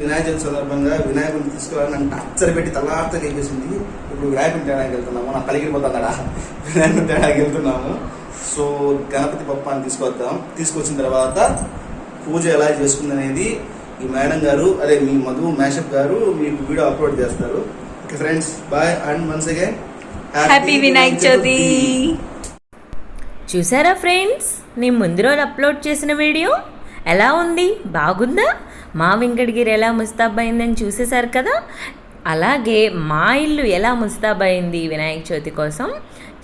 వినాయక చవితి సందర్భంగా వినాయకుడిని తీసుకురావాలని నన్ను టార్చర్ పెట్టి తలార్త లేపేసింది. ఇప్పుడు వినాయకుని తేడానికి వెళ్తున్నాము, నా కలిగిపోతాడా వినాయకుని తేడానికి వెళ్తున్నాము. సో గణపతి పప్పాన్ని తీసుకొచ్చిన తర్వాత పూజ ఎలా చేసుకుంది అనేది ఈ మేడం గారు, అదే మీ మధు మేషప్ గారు మీకు వీడియో అప్లోడ్ చేస్తారు. Okay friends, bye and once again happy Vinayaka Chavithi. చూసారా ఫ్రెండ్స్, నేను ముందు రోజు అప్లోడ్ చేసిన వీడియో ఎలా ఉంది? బాగుందా? మా వెంకటగిరి ఎలా ముస్తాబైందని చూసేశారు కదా. అలాగే మా ఇల్లు ఎలా ముస్తాబైంది వినాయక చవితి కోసం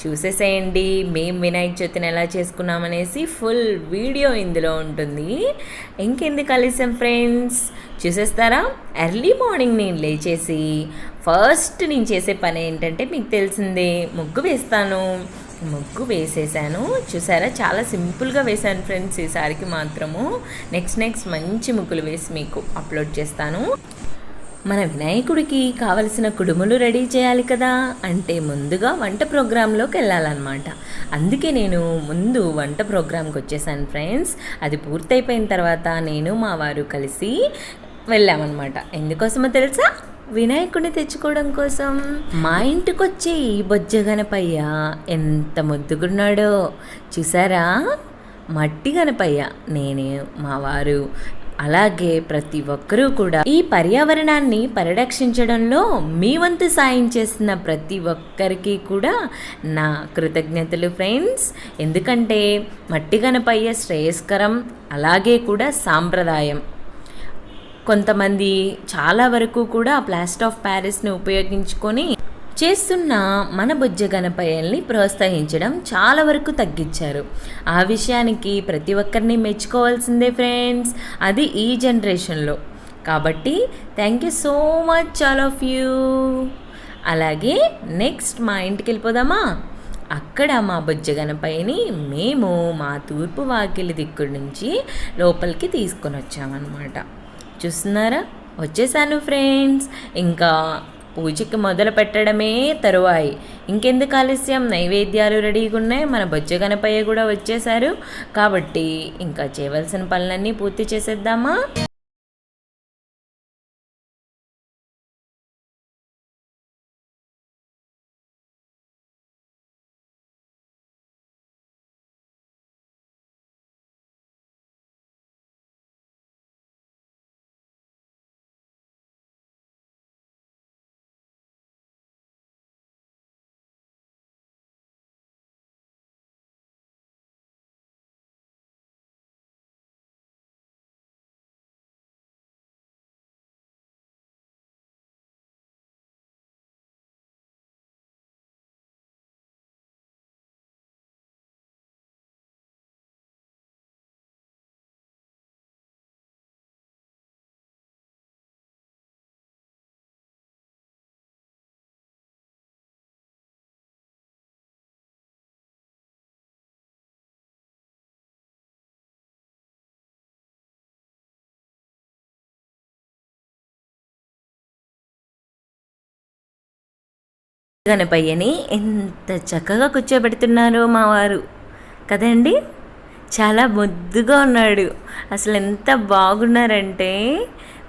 చూసేసేయండి. మేము వినాయక చవితిని ఎలా చేసుకున్నామనేసి ఫుల్ వీడియో ఇందులో ఉంటుంది. ఇంకెందుకు కలిసాం ఫ్రెండ్స్, చూసేస్తారా? ఎర్లీ మార్నింగ్ నేను లేచేసి ఫస్ట్ నేను చేసే పని ఏంటంటే మీకు తెలిసిందే, ముగ్గు వేస్తాను. ముగ్గు వేసేసాను. చూసారా, చాలా సింపుల్గా వేసాను ఫ్రెండ్స్ ఈసారికి మాత్రము. నెక్స్ట్ మంచి ముగ్గులు వేసి మీకు అప్లోడ్ చేస్తాను. మన వినాయకుడికి కావలసిన కుడుములు రెడీ చేయాలి కదా, అంటే ముందుగా వంట ప్రోగ్రాంలోకి వెళ్ళాలన్నమాట. అందుకే నేను ముందు వంట ప్రోగ్రాంకి వచ్చేసాను ఫ్రెండ్స్. అది పూర్తయిపోయిన తర్వాత నేను మా వారు కలిసి వెళ్ళామన్నమాట. ఎందుకోసమో తెలుసా? వినాయకుడిని తెచ్చుకోవడం కోసం. మా ఇంటికి వచ్చే ఈ బొజ్జ గణపయ్య ఎంత ముద్దుగున్నాడో చూసారా. మట్టి గణపయ్య, నేనే, మా వారు, అలాగే ప్రతి ఒక్కరూ కూడా ఈ పర్యావరణాన్ని పరిరక్షించడంలో మీ వంతు సాయం చేస్తున్న ప్రతి ఒక్కరికి కూడా నా కృతజ్ఞతలు ఫ్రెండ్స్. ఎందుకంటే మట్టి గణపయ్య శ్రేయస్కరం, అలాగే కూడా సాంప్రదాయం. కొంతమంది చాలా వరకు కూడా ప్లాస్టర్ ఆఫ్ ప్యారిస్ని ఉపయోగించుకొని చేస్తున్న మన బొజ్జ గణపయ్యల్ని ప్రోత్సహించడం చాలా వరకు తగ్గించారు. ఆ విషయానికి ప్రతి ఒక్కరిని మెచ్చుకోవాల్సిందే ఫ్రెండ్స్, అది ఈ జనరేషన్లో. కాబట్టి thank you so much all of you. అలాగే నెక్స్ట్ మా ఇంటికి వెళ్ళిపోదామా? అక్కడ మా బొజ్జ గణపయ్యని మేము మా తూర్పు వాకిలి దిక్కు నుంచి లోపలికి తీసుకొని వచ్చామన్నమాట. చూస్తున్నారా, వచ్చేసాను ఫ్రెండ్స్. ఇంకా పూజకి మొదలు పెట్టడమే తరువాయి. ఇంకెందుకు ఆలస్యం, నైవేద్యాలు రెడీగా ఉన్నాయి. మన బొజ్జ గణపయ్య కూడా వచ్చేసారు కాబట్టి ఇంకా చేయవలసిన పనులన్నీ పూర్తి చేసేద్దామా? గణపయ్యని ఎంత చక్కగా కూర్చోబెడుతున్నారో మా వారు కదండి. చాలా ముద్దుగా ఉన్నాడు. అసలు ఎంత బాగున్నారంటే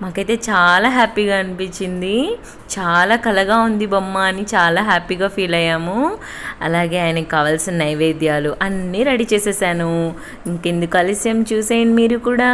మాకైతే చాలా హ్యాపీగా అనిపించింది. చాలా కలగా ఉంది బొమ్మ అని చాలా హ్యాపీగా ఫీల్ అయ్యాము. అలాగే ఆయనకి కావాల్సిన నైవేద్యాలు అన్నీ రెడీ చేసేసాను. ఇంకెందుకు ఆలస్యం, చూసేయండి మీరు కూడా.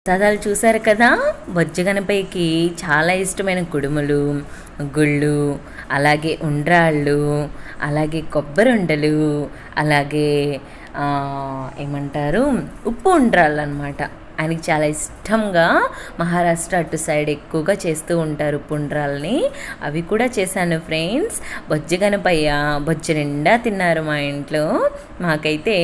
ప్రసాదాలు చూసారు కదా, బొజ్జ గణపయ్యకి చాలా ఇష్టమైన కుడుములు, గుళ్ళు, అలాగే ఉండ్రాళ్ళు, అలాగే కొబ్బరుండలు, అలాగే ఏమంటారు ఉప్పు ఉండ్రాళ్ళు అనమాట. ఆయనకి చాలా ఇష్టంగా మహారాష్ట్ర అటు సైడ్ ఎక్కువగా చేస్తూ ఉంటారు ఉప్పు ఉండ్రాళ్ళని. అవి కూడా చేశాను ఫ్రెండ్స్. బొజ్జ గణపయ్య బొజ్జ నిండా తిన్నారు మా ఇంట్లో. మాకైతే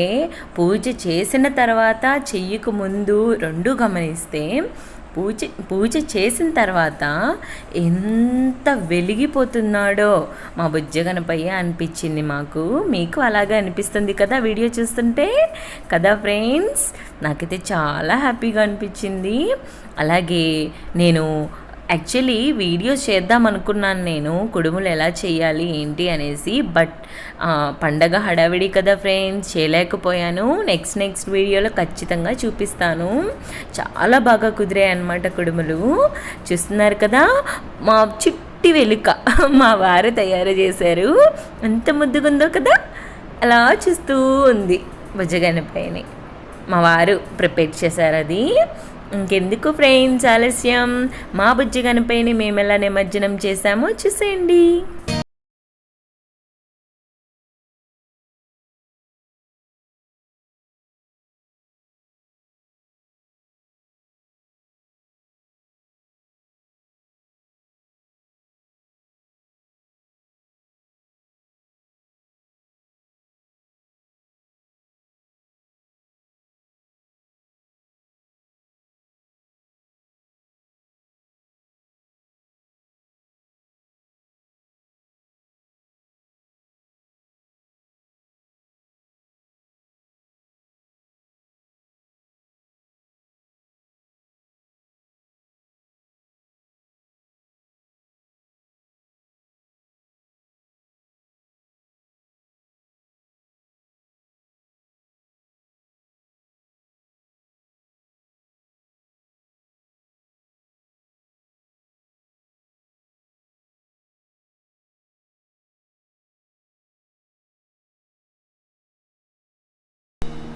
పూజ చేసిన తర్వాత చెయ్యకు ముందు రెండు గమనిస్తే పూజ చేసిన తర్వాత ఎంత వెలిగిపోతున్నాడో మా బుజ్జ గణపయ్య అనిపించింది మాకు. మీకు అలాగే అనిపిస్తుంది కదా వీడియో చూస్తుంటే కదా ఫ్రెండ్స్. నాకైతే చాలా హ్యాపీగా అనిపించింది. అలాగే నేను యాక్చువల్లీ వీడియోస్ చేద్దాం అనుకున్నాను నేను, కుడుములు ఎలా చేయాలి ఏంటి అనేసి. బట్ పండగ హడావిడి కదా ఫ్రెండ్స్, చేయలేకపోయాను. నెక్స్ట్ వీడియోలో ఖచ్చితంగా చూపిస్తాను. చాలా బాగా కుదిరాయి అన్నమాట కుడుములు. చూస్తున్నారు కదా, మా చిట్టి వెలుక మా వారు తయారు చేశారు. ఎంత ముద్దుగుందో కదా. అలా చూస్తూ ఉంది బుజ్జ గణపయ్యని. మా వారు ప్రిపేర్ చేశారు అది. ఇంకెందుకు ఫ్రెండ్స్ ఆలస్యం, మా బుజ్జి గణపయ్యని మేము ఎలా నిమజ్జనం చేశామో చూసేయండి.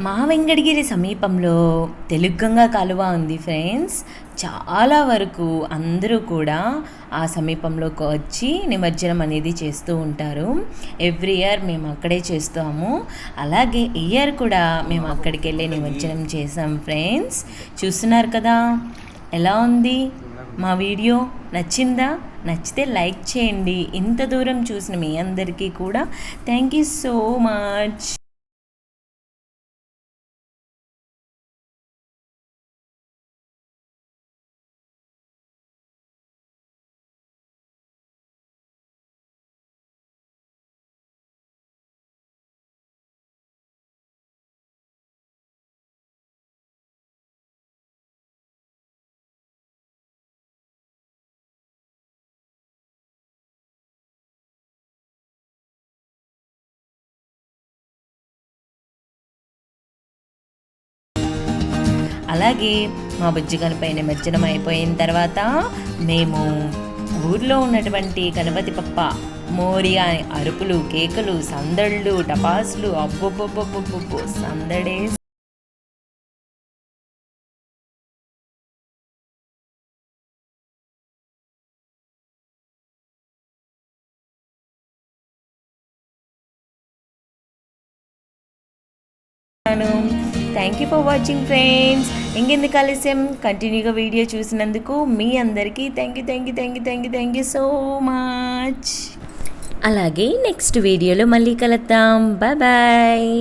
మా వెంకటగిరి సమీపంలో తెలుగంగా కాలువ ఉంది ఫ్రెండ్స్. చాలా వరకు అందరూ కూడా ఆ సమీపంలోకి వచ్చి నిమజ్జనం అనేది చేస్తూ ఉంటారు. ఎవ్రీ ఇయర్ మేము అక్కడే చేస్తాము. అలాగే ఈ ఇయర్ కూడా మేము అక్కడికి వెళ్ళి నిమజ్జనం చేసాం ఫ్రెండ్స్. చూస్తున్నారు కదా ఎలా ఉంది మా వీడియో. నచ్చిందా? నచ్చితే లైక్ చేయండి. ఇంత దూరం చూసిన మీ అందరికీ కూడా థ్యాంక్ యూ సో మచ్. అలాగే మా బుజ్జి గణపయ్య నిమజ్జనం అయిపోయిన తర్వాత మేము ఊర్లో ఉన్నటువంటి గణపతి పప్ప మోరియా అరుపులు, కేకలు, సందళ్ళు, టపాసులు, అబ్బొబ్బొబ్బొబ్బొబ్బొబ్బో సందడే. Thank you for watching friends. ఇంకెందుకు ఆలస్యం, కంటిన్యూగా వీడియో చూసినందుకు మీ అందరికీ థ్యాంక్ యూ సో మచ్. అలాగే నెక్స్ట్ వీడియోలో మళ్ళీ కలుద్దాం. Bye bye.